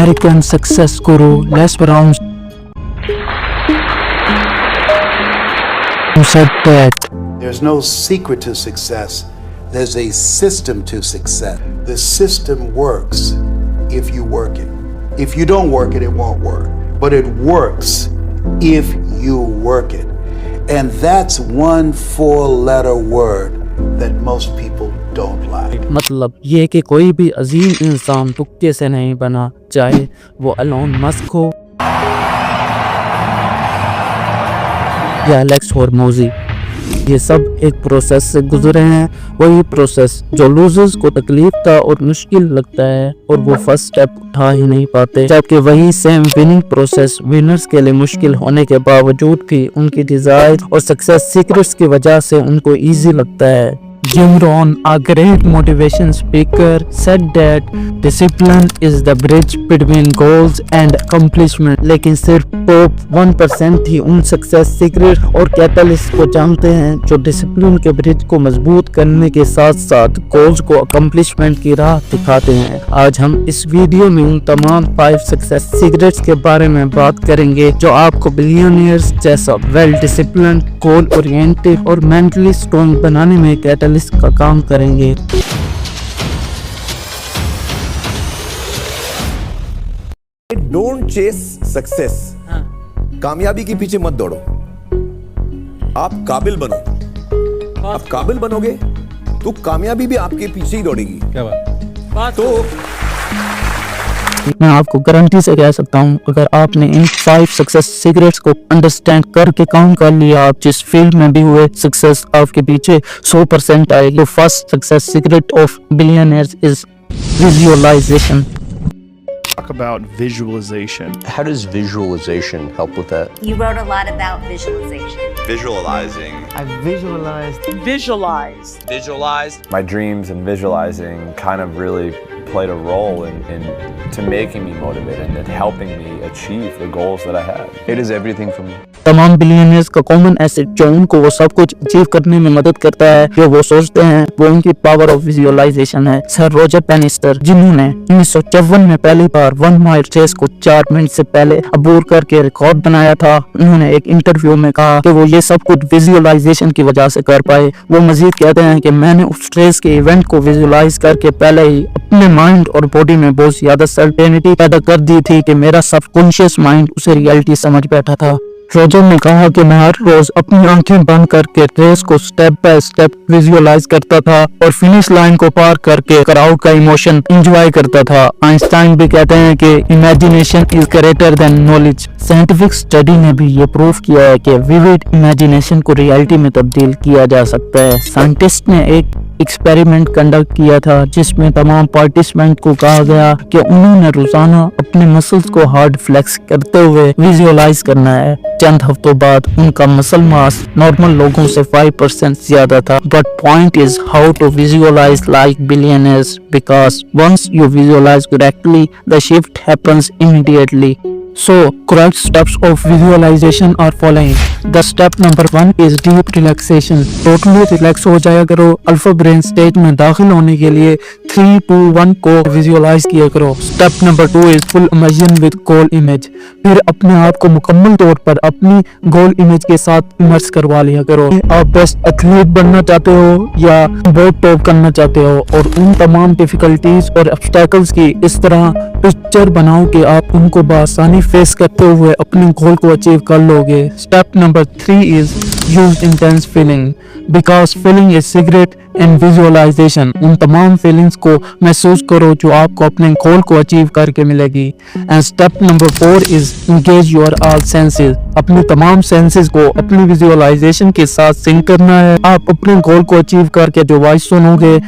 American success guru Les Brown said that there's no secret to success. There's a system to success. The system works if you work it. If you don't work it, it won't work. But it works if you work it. And that's one 4-letter word that most people don't like. मतलब ये कि कोई भी अजीम इंसान तुक्के से नहीं बना, चाहे वो एलोन मस्क हो या एलेक्स होर्मोजी, ये सब एक प्रोसेस से गुजरे हैं। वही प्रोसेस जो लूजर्स को तकलीफ का और मुश्किल लगता है और वो फर्स्ट स्टेप उठा ही नहीं पाते, जबकि वही सेम विनिंग प्रोसेस विनर्स के लिए मुश्किल होने के बावजूद भी उनकी डिजायर और सक्सेस सीक्रेट्स की वजह से उनको इजी लगता है। Jim Rohn, a great motivation speaker, said that discipline is the bridge between goals and accomplishment. लेकिन सिर्फ टॉप 1% ही उन सक्सेस सीक्रेट और कैटलिस्ट को जानते हैं जो डिसिप्लिन के ब्रिज को मजबूत करने के साथ साथ गोल्स को अकम्पलिशमेंट की राह दिखाते हैं। आज हम इस वीडियो में उन तमाम 5 सक्सेस सीक्रेट्स के बारे में बात करेंगे जो आपको बिलियनियर्स जैसा वेल डिसिप्लिन, गोल ओरिएंटेड और मेंटली स्ट्रॉन्ग बनाने में कैटलिस्ट का कام करेंगे। डोंट चेस सक्सेस, कामयाबी के पीछे मत दौड़ो, आप काबिल बनो। आप काबिल बनोगे तो कामयाबी भी आपके पीछे ही दौड़ेगी। क्या बात? तो मैं आपको गारंटी से कह सकता हूँ, अगर आपने इन 5 सक्सेस सीक्रेट्स को अंडरस्टैंड करके काम कर लिया, आप जिस फील्ड में भी हुए, सक्सेस आपके पीछे 100% आएगी। First success secret of billionaires is visualization. Talk about visualization. How does visualization help with that? You wrote a lot about visualization. Visualizing. I visualized. Visualized. My dreams and visualizing kind of really played a role in to making me motivated and helping me achieve the goals that I had. It is everything for me. तमाम billionaires का common asset जो उनको वो सब कुछ achieve करने में मदद करता है, जो वो सोचते हैं, वो उनकी पावर ऑफ विजुअलाइजेशन है। सर रॉजर पेनिस्टर, जिन्होंने 1954 में पहली बार 1 माइल रेस को 4 मिनट से पहले अबूर करके रिकॉर्ड बनाया था, उन्होंने एक इंटरव्यू में कहा कि वो ये सब कुछ विजुअलाइजेशन की वजह से कर पाए। वो मजीद कहते हैं कि मैंने उस रेस के इवेंट को विजुअलाइज करके पहले ही अपने माइंड और बॉडी में बहुत ज्यादा सर्टेनिटी पैदा कर दी थी कि मेरा सबकॉन्शियस माइंड उसे रियलिटी समझ बैठा था। रोजर ने कहा कि मैं हर रोज अपनी आंखें बंद करके रेस को स्टेप बाय स्टेप विजुअलाइज करता था और फिनिश लाइन को पार करके क्राउड का इमोशन एंजॉय करता था। आइंस्टाइन भी कहते हैं कि imagination is greater than knowledge. Scientific study ने भी ये प्रूव किया है कि विविड इमेजिनेशन को रियलिटी में तब्दील किया जा सकता है। साइंटिस्ट ने एक एक्सपेरिमेंट कंडक्ट किया था जिसमें तमाम पार्टिसिपेंट को कहा गया कि उन्होंने रोजाना अपने मसल्स को हार्ड फ्लेक्स करते हुए विजुअलाइज करना है। चंद हफ्तों बाद उनका मसल मास नॉर्मल लोगों से 5% ज्यादा था। But point is how to visualize like billionaires, because once you visualize correctly the shift happens immediately. So, correct steps of visualization are following. The step number 1 is deep relaxation. Totally relax हो जाया करो। Alpha brain stage में दाखिल होने के लिए 3, 2, 1 को visualise किया करो। Step number 2 is full immersion with goal image. फिर अपने आप को मुकम्मल तौर पर अपनी गोल इमेज के साथ इमर्स करवा लिया करो। आप बेस्ट एथलीट बनना चाहते हो या बहुत टॉप करना चाहते हो, और उन तमाम डिफिकल्टीज और ऑब्स्टेकल्स की इस तरह पिक्चर बनाओ कि आप उनको बआसानी फेस करते हुए अपने गोल को अचीव कर लोगे। Step number 3 is use intense feeling, because feeling is secret in visualization. उन तमाम फीलिंग्स को महसूस करो जो आपको अपने गोल को अचीव करके मिलेगी। And step number 4 is engage your all senses. अपने तमाम सेंसेस को अपनी विजुअलाइजेशन के साथ सिंक करना है। आप अपने गोल को अचीव करके जो वॉइस सुनोगे,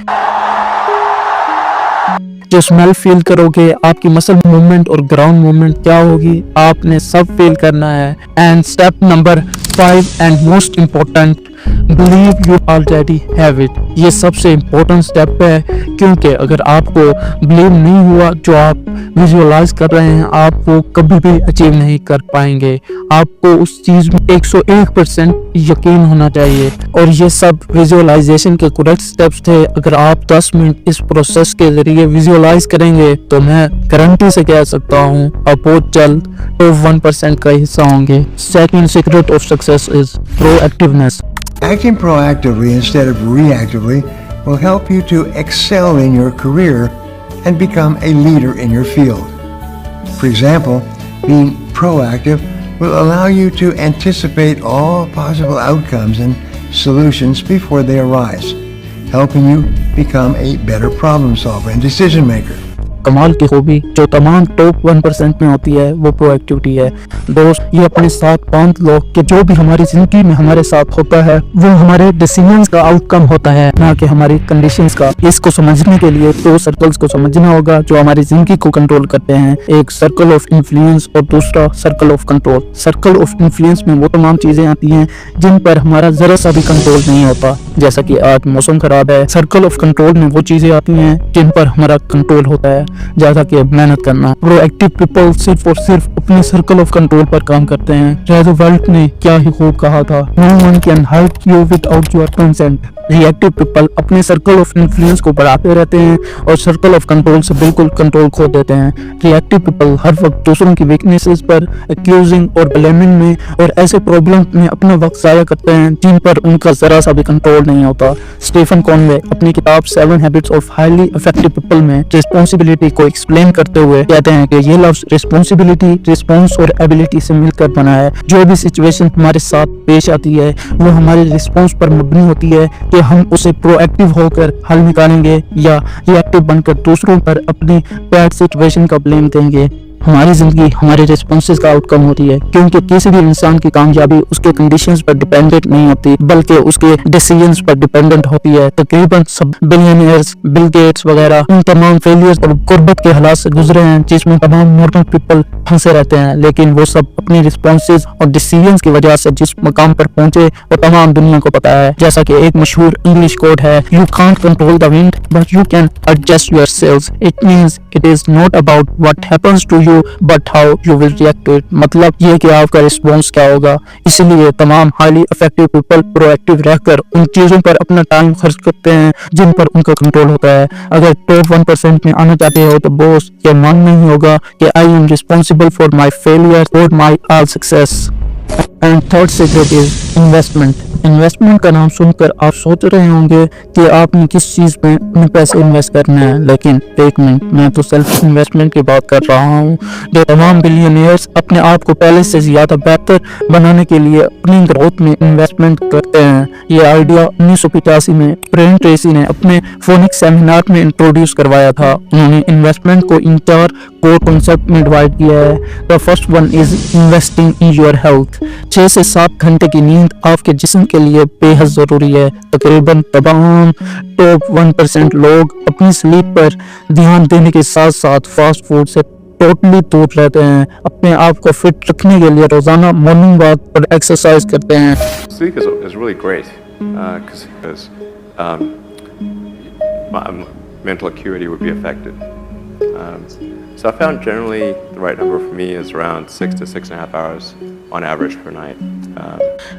जो स्मेल फील करोगे, आपकी मसल मूवमेंट और ग्राउंड मूवमेंट क्या होगी, आपने सब फील करना है। And step number 5 and most important, believe you already have it. یہ سب سے امپورٹنٹ اسٹیپ ہے, کیونکہ اگر آپ کو بلیو نہیں ہوا جو آپ ویژولاز کر رہے ہیں, آپ وہ کبھی بھی اچیو نہیں کر پائیں گے. آپ کو اس چیز میں 101% یقین ہونا چاہیے, اور یہ سب ویژولائزیشن کے کریکٹ اسٹیپس تھے. اگر آپ 10 منٹ اس پروسیس کے ذریعے ویژولائز کریں گے تو میں گارنٹی سے کہہ سکتا ہوں آپ بہت جلد ٹاپ 1% کا حصہ ہوں گے. Second secret of success is pro activeness. Acting proactively instead of reactively will help you to excel in your career and become a leader in your field. For example, being proactive will allow you to anticipate all possible outcomes and solutions before they arise, helping you become a better problem solver and decision maker. کمال کی خوبی جو تمام top 1% میں ہوتی ہے وہ پرو activity ہے. دوست, یہ اپنے ساتھ باندھ لو کہ جو بھی ہماری زندگی میں ہمارے ساتھ ہوتا ہے وہ ہمارے ڈیسیژنز کا آؤٹ کم ہوتا ہے, نہ کہ ہماری کنڈیشنز کا. اس کو سمجھنے کے لیے 2 سرکلز کو سمجھنا ہوگا جو ہماری زندگی کو کنٹرول کرتے ہیں. ایک سرکل آف انفلوئنس اور دوسرا circle of control. Circle of influence میں وہ تمام چیزیں آتی ہیں جن پر ہمارا ذرا سا بھی کنٹرول نہیں ہوتا, جیسا کہ آج موسم خراب ہے. سرکل آف کنٹرول میں وہ چیزیں آتی ہیں جن پر ہمارا کنٹرول ہوتا ہے, جیسا کہ محنت کرنا. پرو ایکٹیو پیپل صرف اور صرف اپنے سرکل آف کنٹرول پر کام کرتے ہیں. روزویلٹ نے کیا ہی خوب کہا تھا, no one can help you without your consent. Reactive people اپنے سرکل آف انفلوئنس کو بڑھاتے رہتے ہیں اور سرکل آف کنٹرول سے بالکل کنٹرول کھو دیتے ہیں. ریئیکٹیو پیپل ہر وقت دوسروں کی ویکنیسز پر ایکیوزنگ اور بلیمنگ میں اور ایسے پرابلم میں اپنا وقت ضائع کرتے ہیں جن پر ان کا ذرا سا بھی کنٹرول نہیں ہوتا. اسٹیفن کانوے اپنی کتاب 7 Habits of Highly Effective People میں رسپانسبلٹی کو ایکسپلین کرتے ہوئے کہتے ہیں کہ یہ لفظ رسپانسبلٹی, رسپانس اور ایبلٹی سے مل کر بنا ہے. جو بھی سچویشن ہمارے ساتھ پیش آتی ہے وہ ہمارے رسپانس پر مبنی ہوتی ہے کہ ہم اسے پرو ایکٹیو ہو کر حل نکالیں گے یا ری ایکٹیو بن کر دوسروں پر اپنی بیڈ سچویشن کا بلیم دیں گے. ہماری زندگی ہمارے ریسپانسز کا آؤٹ کم ہوتی ہے, کیونکہ کسی بھی انسان کی کامیابی اس کے کنڈیشنز پر ڈیپینڈنٹ نہیں ہوتی بلکہ اس کے ڈیسیژنز پر ڈیپینڈنٹ ہوتی ہے. تقریباً سب بلینئرز, بل گیٹس وغیرہ ان تمام فیلیئرز اور غربت کے حالات سے گزرے ہیں جس میں تمام نارمل پیپل پھنسے رہتے ہیں, لیکن وہ سب اپنی ریسپانسز اور ڈیسیژنز کی وجہ سے جس مقام پر پہنچے وہ تمام دنیا کو پتا ہے. جیسا کہ ایک مشہور انگلش کوٹ ہے, you can't control the wind but you can adjust your sails. It means it is not about what happens to you but how you will react to it. مطلب یہ کہ آپ کا رسپانس کیا ہوگا. اسی لیے تمام highly effective people پرو ایکٹیو رہ کر ان چیزوں پر اپنا ٹائم خرچ کرتے ہیں جن پر ان کا کنٹرول ہوتا ہے. اگر ٹاپ 1% میں آنا چاہتے ہو تو بوس یہ ماننا ہی ہوگا کہ I am responsible for my failures or my all success. And third secret is investment. Investment کا نام سن کر آپ سوچ رہے ہوں گے کہ آپ نے کس چیز میں اپنے پیسے انویسٹ کرنے ہیں, لیکن ایک منٹ, میں تو سیلف انویسٹمنٹ کی بات کر رہا ہوں. جو تمام بلینئرز اپنے آپ کو پہلے سے زیادہ بہتر بنانے کے لیے اپنی گروتھ میں انویسٹمنٹ کرتے ہیں. یہ آئیڈیا 1985 میں برین ٹریسی نے اپنے فونک سیمینار میں انٹروڈیوس کروایا تھا. انہوں نے انویسٹمنٹ کو ان 4 کور کنسپٹ میں ڈیوائڈ کیا ہے. The first one is investing in your health. 6 سے 7 گھنٹے کی نیند آپ کے جسم کے لیے بے حد ضروری ہے. تقریباً تمام ٹاپ 1% لوگ اپنی سلیپ پر دھیان دینے کے ساتھ ساتھ فاسٹ فوڈ سے ٹوٹلی دور رہتے ہیں. اپنے آپ کو فٹ رکھنے کے لیے روزانہ مارننگ واک اور ایکسرسائز کرتے ہیں. Sleep is really great because my mental acuity would be affected. So I found generally the right number for me is around 6 to 6.5 hours on average per night.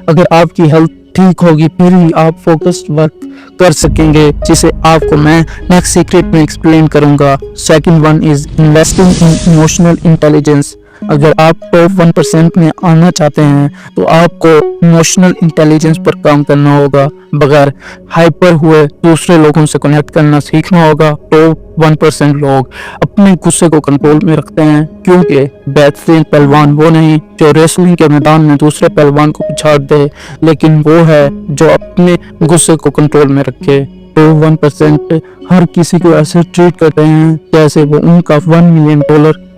اگر آپ کی health ٹھیک ہوگی پھر ہی آپ فوکسڈ ورک کر سکیں گے, جسے آپ کو میں نیکسٹ سیکرٹ میں ایکسپلین کروں گا. Second one is investing in emotional intelligence. اگر آپ ٹاپ 1% میں آنا چاہتے ہیں تو آپ کو ایموشنل انٹیلیجنس پر کام کرنا ہوگا. بغیر ہائپر ہوئے دوسرے لوگوں سے کنیکٹ کرنا سیکھنا ہوگا. ٹاپ 1% لوگ اپنے غصے کو کنٹرول میں رکھتے ہیں, کیونکہ بہترین پہلوان وہ نہیں جو ریسلنگ کے میدان میں دوسرے پہلوان کو پچھاڑ دے, لیکن وہ ہے جو اپنے غصے کو کنٹرول میں رکھے. ٹاپ 1% ہر کسی کو ایسے ٹریٹ کرتے ہیں جیسے وہ ان کا $1 million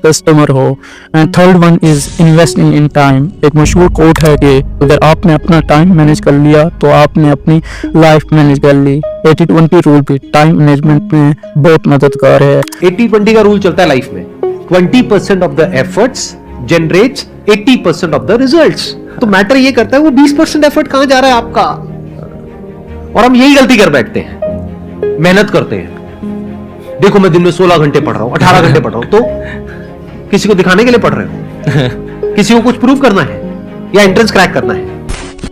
customer who. And third one is investing in time. ایک مشہور کوٹ ہے کہ اگر آپ نے اپنا ٹائم مینیج کر لیا تو آپ نے اپنی لائف مینیج کر لی. 80-20 رول بھی ٹائم مینجمنٹ میں بہت مددگار ہے. 80-20 کا رول چلتا ہے لائف میں. 20% of the efforts generates 80% of the results. تو میٹر یہ کرتا ہے وہ 20% ایفرٹ کہاں جا رہا ہے آپ کا. और हम यही गलती कर बैठते हैं, मेहनत करते हैं, देखो मैं दिन में 16 घंटे पढ़ रहा हूं, 18 घंटे पढ़ रहा हूं, तो किसी को दिखाने के लिए पढ़ रहे हो? किसी को कुछ प्रूव करना है या एंट्रेंस क्रैक करना है?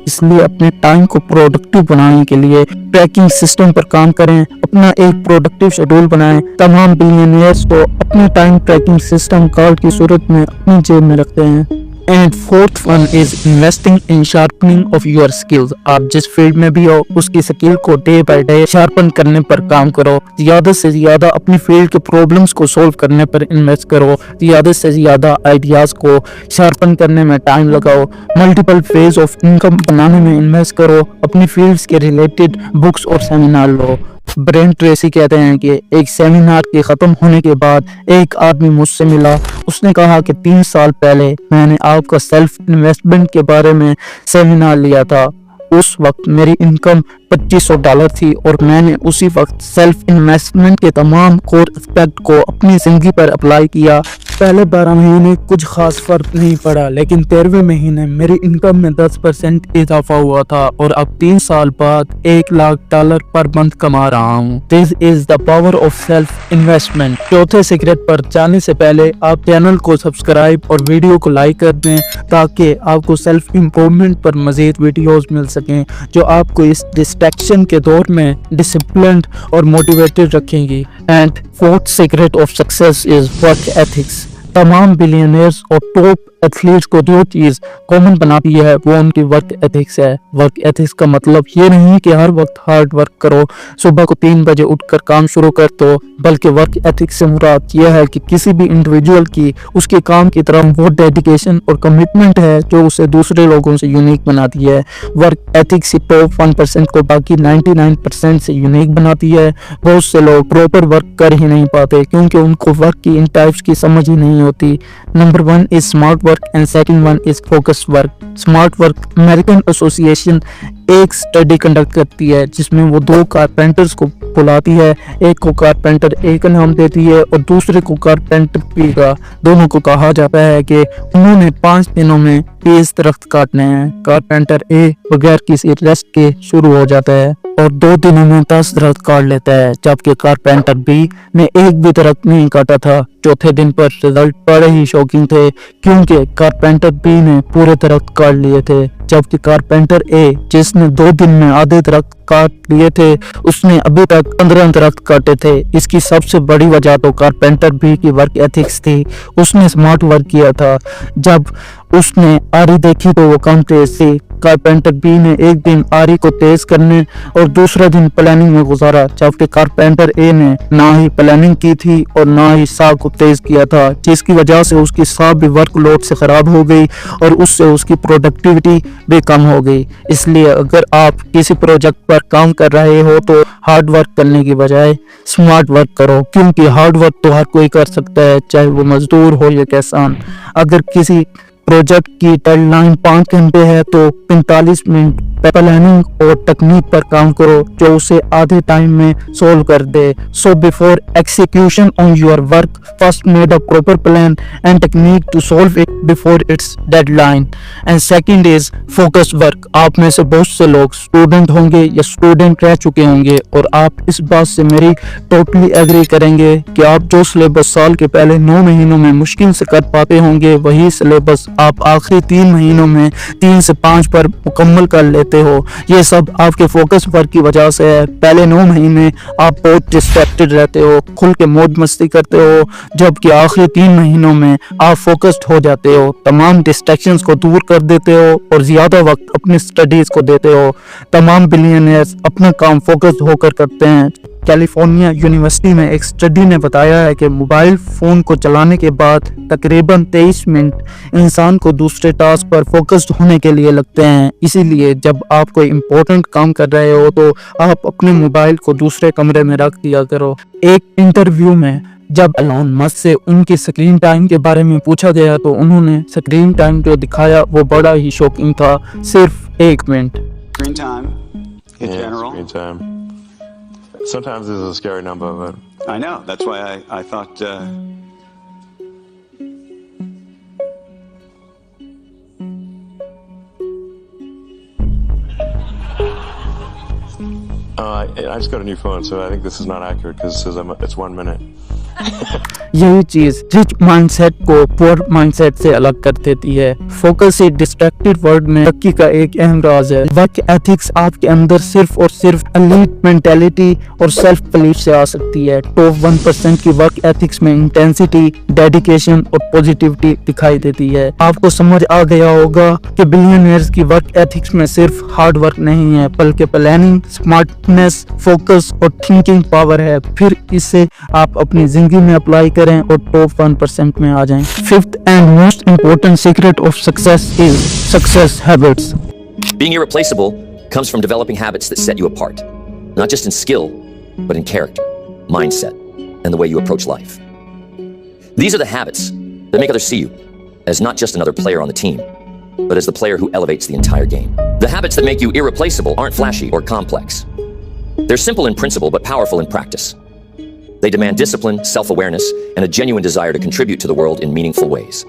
इसलिए अपने टाइम को प्रोडक्टिव बनाने के लिए ट्रैकिंग सिस्टम पर काम करें, अपना एक प्रोडक्टिव शेड्यूल बनाएं। तमाम बिलियनियर्स को अपने टाइम ट्रैकिंग सिस्टम कार्ड की सूरत में अपनी जेब में रखते हैं। And fourth one is investing in sharpening of your skills. आप जिस फील्ड में भी हो उसकी स्किल को डे बाय डे शार्पन करने पर काम करो। ज्यादा से ज्यादा अपनी फील्ड के प्रॉब्लम्स को सॉल्व करने पर इन्वेस्ट करो। ज्यादा से ज्यादा आइडियाज को शार्पन करने में टाइम लगाओ। मल्टीपल फेज ऑफ इनकम बनाने में इन्वेस्ट करो। अपनी फील्ड्स के रिलेटेड बुक्स और सेमिनार लो। ब्रेन ट्रेसी कहते हैं कि एक सेमिनार के खत्म होने के बाद एक आदमी मुझसे मिला। उसने कहा कि 3 साल पहले मैंने आपका सेल्फ इन्वेस्टमेंट के बारे में सेमिनार लिया था। उस वक्त मेरी इनकम $2500 थी और मैंने उसी वक्त सेल्फ इन्वेस्टमेंट के तमाम कोर एस्पेक्ट को अपनी जिंदगी पर अप्लाई किया। पहले 12 महीने कुछ खास फर्क नहीं पड़ा, लेकिन 13वें महीने मेरी इनकम में 10% इजाफा हुआ था और अब 3 साल बाद $1,00,000 पर मंथ कमा रहा हूँ। This is the power of self investment. चौथे सीक्रेट पर जाने से पहले आप चैनल को सब्सक्राइब और वीडियो को लाइक कर दें ताकि आपको सेल्फ इम्प्रूवमेंट पर मजीद वीडियोस मिल सकें जो आपको इस डिस्ट्रैक्शन के दौर में डिसिप्लिन्ड और मोटिवेटेड रखेंगी। And fourth secret of success is work ethics. तमाम बिलियनियर्स और टॉप एथलीट्स को जो चीज कॉमन बनाती है वो उनकी वर्क एथिक्स है। वर्क एथिक्स का मतलब ये नहीं कि हर वक्त हार्ड वर्क करो, सुबह को 3 बजे उठकर काम शुरू कर दो, बल्कि वर्क एथिक्स से मुराद यह है कि किसी भी इंडिविजुअल की उसके काम की तरफ वो डेडिकेशन और कमिटमेंट है जो उसे दूसरे लोगों से यूनिक बनाती है। वर्क एथिक्स ही टॉप 1% को बाकी 99% से यूनिक बनाती है। बहुत से लोग प्रॉपर वर्क कर ही नहीं पाते क्योंकि उनको वर्क की इन टाइप्स की समझ ही नहीं होती। Number 1 is smart work and second one is focus work. Smart work American association एक स्टडी कंडक्ट करती है जिसमें वो 2 कारपेंटर्स को बुलाती है। एक को कारपेंटर ए का नाम देती है और दूसरे को कारपेंटर बी का। दोनों को कहा जाता है कि उन्होंने 5 दिनों में 30 दरख्त काटने हैं। कारपेंटर ए बगैर किसी रेस्ट के शुरू हो जाता है और 2 दिनों में 10 दरख्त काट लेता है, जबकि कारपेंटर बी ने एक भी दरख्त नहीं काटा था। चौथे दिन पर रिजल्ट बड़े ही शॉकिंग थे क्योंकि कारपेंटर बी ने पूरे दरख्त काट लिए थे, जबकि कारपेंटर ए जिसने 2 दिन में आधे दरख्त काट लिए थे उसने अभी तक 15 दरख्त काटे थे। इसकी सबसे बड़ी वजह तो कारपेंटर बी की वर्क एथिक्स थी। उसने स्मार्ट वर्क किया था। जब उसने आरी देखी तो वो कम तेज थी। कारपेंटर बी ने एक दिन आरी को तेज करने और दूसरा दिन प्लानिंग में गुजारा, जबकि कारपेंटर ए ने ना ही प्लानिंग की थी और ना ही साग को तेज किया था, जिसकी वजह से उसकी साग भी वर्कलोड से खराब हो गई और उससे उसकी प्रोडक्टिविटी भी कम हो गई। इसलिए अगर आप किसी प्रोजेक्ट पर काम कर रहे हो तो हार्ड वर्क करने की बजाय स्मार्ट वर्क करो, क्योंकि हार्ड वर्क तो हर कोई कर सकता है, चाहे वो मजदूर हो या किसान। अगर किसी प्रोजेक्ट की डेडलाइन 5 घंटे है तो 45 मिनट प्लानिंग और तकनीक पर काम करो जो उसे आधे टाइम में सोल्व कर दे। So before execution on your work first made a proper plan and technique to solve it before its deadline. And second is focus work. आप में से बहुत से लोग स्टूडेंट होंगे या स्टूडेंट रह चुके होंगे और आप इस बात से मेरी टोटली एग्री करेंगे कि आप जो सिलेबस साल के पहले 9 महीनों में मुश्किल से कर पाते होंगे वही सिलेबस आप आखिरी 3 महीनों में 3 से 5 पर मुकम्मल कर लेते हो। ये सब आपके फोकस वर्क की वजह से है। पहले 9 महीने आप बहुत डिस्ट्रैक्टेड रहते हो, खुल के मौज मस्ती करते हो, जबकि आखिरी 3 महीनों में आप फोकस्ड हो जाते हो, तमाम डिस्ट्रैक्शंस को दूर कर देते हो और ज्यादा वक्त अपनी स्टडीज को देते हो। तमाम बिलियनियर्स अपना काम फोकस्ड होकर करते हैं। कैलिफोर्निया यूनिवर्सिटी में एक स्टडी ने बताया है कि मोबाइल फोन को चलाने के बाद तकरीबन 23 मिनट इंसान को दूसरे टास्क पर फोकस्ड होने के लिए लगते हैं। इसीलिए जब आप कोई इम्पोर्टेंट काम कर रहे हो तो आप अपने मोबाइल को दूसरे कमरे में रख दिया करो। एक इंटरव्यू में जब एलोन मस्क से उनकी स्क्रीन टाइम के बारे में पूछा गया तो उन्होंने स्क्रीन टाइम जो दिखाया वो बड़ा ही शॉकिंग था, सिर्फ 1 minute. Screen time in general. Screen time. Sometimes it's a scary number, but I know. That's why I thought. I just got a new phone, so I think this is not accurate because it says it's 1 minute. यही चीज rich mindset को poor mindset से अलग कर देती है। Focus से distracted world में तरक्की का एक अहम राज है। वर्क एथिक्स आपके अंदर सिर्फ और सिर्फ एलीट मेंटालिटी और सेल्फ बिलीफ से आ सकती है। टॉप 1% की वर्क एथिक्स में इंटेंसिटी, डेडिकेशन और पॉजिटिविटी दिखाई देती है। आपको समझ आ गया होगा कि बिलियनियर्स की वर्क एथिक्स में सिर्फ हार्ड वर्क नहीं है, बल्कि प्लानिंग, स्मार्टनेस, फोकस और थिंकिंग पावर है। फिर इसे आप अपनी जिंदगी में अप्लाई करें और टॉप 1% में आ जाएं। Fifth and most important secret of success is success habits. Being irreplaceable comes from developing habits that set you apart, not just in skill, but in character, mindset, and the way you approach life. These are the habits that make others see you as not just another player on the team, but as the player who elevates the entire game. The habits that make you irreplaceable aren't flashy or complex. They're simple in principle, but powerful in practice. They demand discipline, self-awareness, and a genuine desire to contribute to the world in meaningful ways.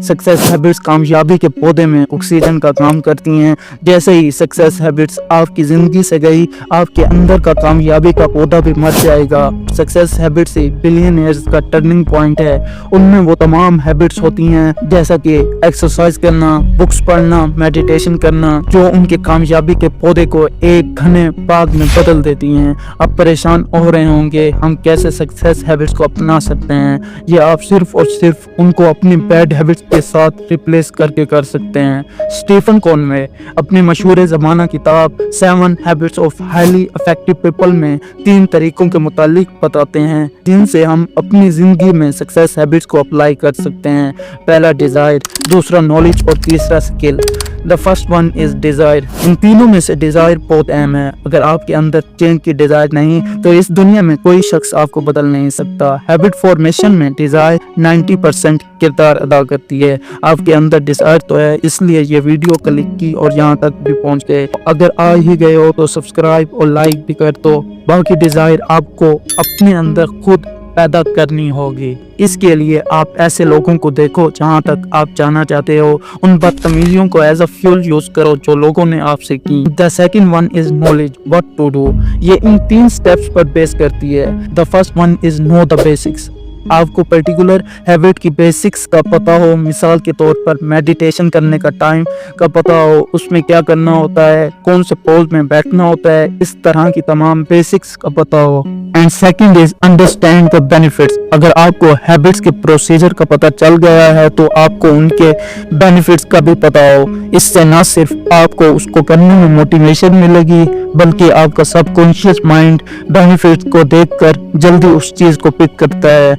Success habits कामयाबी के पौधे में oxygen का काम करती हैं। जैसे ही success habits आपकी जिंदगी से गई, आपके अंदर का कामयाबी का पौधा भी मर जाएगा। सक्सेस हैबिट्स ही बिलियनियर्स का टर्निंग पॉइंट है। उनमें वो तमाम हैबिट्स होती हैं जैसा कि एक्सरसाइज करना, बुक्स पढ़ना, मेडिटेशन करना, जो उनके कामयाबी के पौधे को एक घने बाग में बदल देती हैं। अब परेशान हो रहे होंगे हम कैसे सक्सेस हैबिट्स को अपना सकते हैं। ये आप सिर्फ और सिर्फ उनको अपनी बैड हैबिट्स के साथ रिप्लेस करके कर सकते हैं। स्टीफन कॉनवे अपनी मशहूर ज़माना किताब 7 habits of highly effective people में 3 तरीकों के मुतालिक बताते हैं जिनसे हम अपनी जिंदगी में सक्सेस हैबिट्स को अप्लाई कर सकते हैं। पहला डिजायर, दूसरा नॉलेज और तीसरा skill. The first one is desire. इन तीनों में से डिजायर बहुत अहम है। अगर आपके अंदर चेंज की डिजायर नहीं तो इस दुनिया में कोई शख्स आपको बदल नहीं सकता। हैबिट फॉर्मेशन में डिजायर 90% किरदार अदा करती है। आपके अंदर डिजायर तो है, इसलिए ये वीडियो क्लिक की और यहाँ तक भी पहुँच गए। अगर आ ही गए हो तो सब्सक्राइब और लाइक भी कर दो। बाकी डिजायर आपको अपने अंदर खुद पैदा करनी होगी। इसके लिए आप ऐसे लोगों को देखो जहां तक आप जाना चाहते हो, उन बदतमीजियों को एज अ फ्यूल यूज करो जो लोगों ने आपसे की। The second one is knowledge, what to do. ये इन 3 स्टेप्स पर बेस करती है। The first one is know the basics. आपको पर्टिकुलर हैबिट की बेसिक्स का पता हो। मिसाल के तौर पर मेडिटेशन करने का टाइम का पता हो, उसमें क्या करना होता है, कौन से पोज में बैठना होता है, इस तरह की तमाम बेसिक्स का पता हो। And second is understand the benefits. अगर आपको हैबिट्स के प्रोसीजर का पता चल गया है तो आपको उनके बेनिफिट्स का भी पता हो। इससे न सिर्फ आपको उसको करने में मोटिवेशन मिलेगी बल्कि आपका सबकॉन्शियस माइंड बेनिफिट्स को देखकर जल्दी उस चीज को पिक करता है।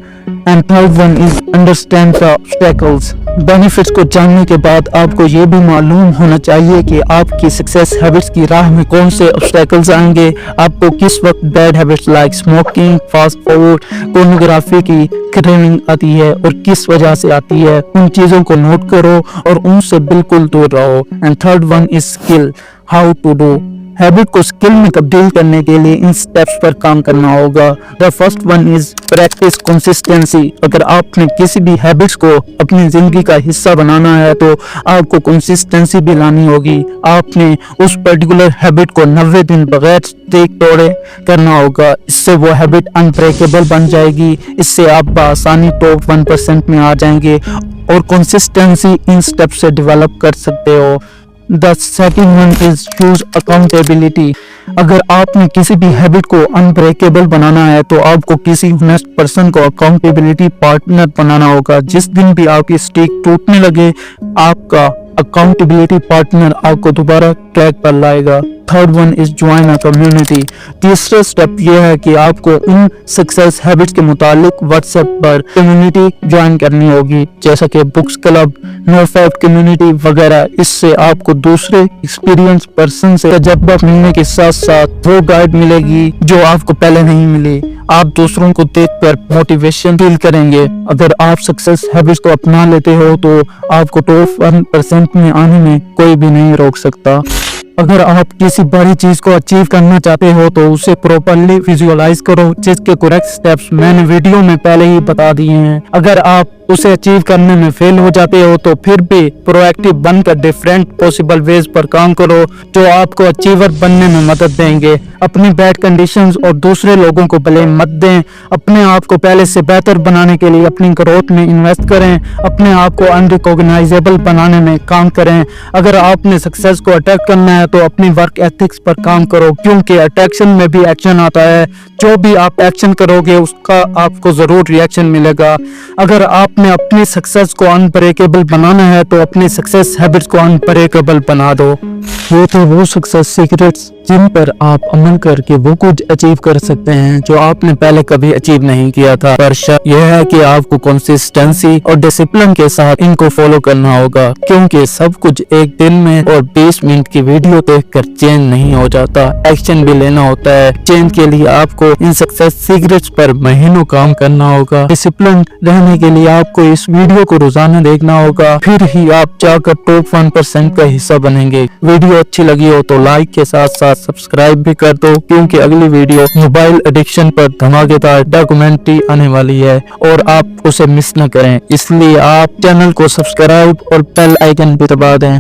And third one is understand the obstacles. Benefits को जानने के बाद आपको ये भी मालूम होना चाहिए कि आपकी सक्सेस हैबिट्स की राह में कौन से ऑब्स्टेकल्स आएंगे। आपको किस वक्त bad habits like smoking, fast food, pornography की क्रेविंग आती है और किस वजह से आती है। उन चीजों को नोट करो और उनसे बिल्कुल दूर रहो। And third one is skill, how to do. Habit को स्किल में तब्दील करने के लिए इन स्टेप्स पर काम करना होगा। The first one is practice consistency. अगर आपने किसी भी हैबिट्स को अपनी जिंदगी का हिस्सा बनाना है तो आपको कंसिस्टेंसी भी लानी होगी। आपने उस पर्टिकुलर हैबिट को 90 दिन बगैर स्टिक तोड़े करना होगा। इससे वो हैबिट अनब्रेकेबल बन जाएगी। इससे आप बआसानी टॉप 1% में आ जाएंगे और कंसिस्टेंसी इन स्टेप्स से डेवलप कर सकते हो। The second one is choose accountability. अगर आपने किसी भी हैबिट को अनब्रेकेबल बनाना है तो आपको किसी honest पर्सन को अकाउंटेबिलिटी पार्टनर बनाना होगा। जिस दिन भी आपकी स्टिक टूटने लगे आपका अकाउंटेबिलिटी पार्टनर आपको दोबारा ट्रैक पर लाएगा। Third one is join a community. तीसरा स्टेप यह है कि आपको उन सक्सेस हैबिट्स के मुतालिक व्हाट्सएप पर कम्युनिटी ज्वाइन करनी होगी जैसा कि books club, no fact community वगैरह। इससे आपको दूसरे एक्सपीरियंस पर्सन से तजर्बा मिलने के साथ साथ वो गाइड मिलेगी जो आपको पहले नहीं मिली। आप दूसरों को देखकर मोटिवेशन फील करेंगे। अगर आप सक्सेस हैबिट्स को अपना लेते हो तो आपको टॉप 1% में आने में कोई भी नहीं रोक सकता। अगर आप किसी बड़ी चीज को अचीव करना चाहते हो तो उसे प्रॉपर्ली विजुअलाइज करो, जिसके करेक्ट स्टेप्स मैंने वीडियो में पहले ही बता दिए हैं। अगर आप उसे अचीव करने में फेल हो जाते हो तो फिर भी प्रोएक्टिव बनकर डिफरेंट पॉसिबल वेज पर काम करो जो आपको अचीवर बनने में मदद देंगे। अपनी बैड कंडीशंस और दूसरे लोगों को ब्लेम मत दें। अपने आप को पहले से बेहतर बनाने के लिए अपनी ग्रोथ में इन्वेस्ट करें। अपने आप को अनरिकॉग्नाइजेबल बनाने में काम करें। अगर आपने सक्सेस को अटैक करना है तो अपनी वर्क एथिक्स पर काम करो, क्योंकि अट्रैक्शन में भी एक्शन आता है। जो भी आप एक्शन करोगे उसका आपको जरूर रिएक्शन मिलेगा। अगर आपने अपनी सक्सेस को अनब्रेकेबल बनाना है तो अपनी सक्सेस हैबिट्स को अनब्रेकेबल बना दो। ये थे वो सक्सेस सीक्रेट्स जिन पर आप अमल करके वो कुछ अचीव कर सकते हैं जो आपने पहले कभी अचीव नहीं किया था। पर शर्त यह है कि आपको कंसिस्टेंसी और डिसिप्लिन के साथ इनको फॉलो करना होगा, क्योंकि सब कुछ एक दिन में और 20 मिनट की वीडियो देखकर चेंज नहीं हो जाता। एक्शन भी लेना होता है। चेंज के लिए आपको इन सक्सेस सीक्रेट्स पर महीनों काम करना होगा। डिसिप्लिन रहने के लिए आपको इस वीडियो को रोजाना देखना होगा, फिर ही आप जाकर टॉप 1% का हिस्सा बनेंगे। वीडियो अच्छी लगी हो तो लाइक के साथ साथ सब्सक्राइब भी कर दो, क्योंकि अगली वीडियो मोबाइल एडिक्शन पर धमाकेदार डॉक्यूमेंट्री आने वाली है और आप उसे मिस न करें। इसलिए आप चैनल को सब्सक्राइब और बेल आइकन भी दबा दें।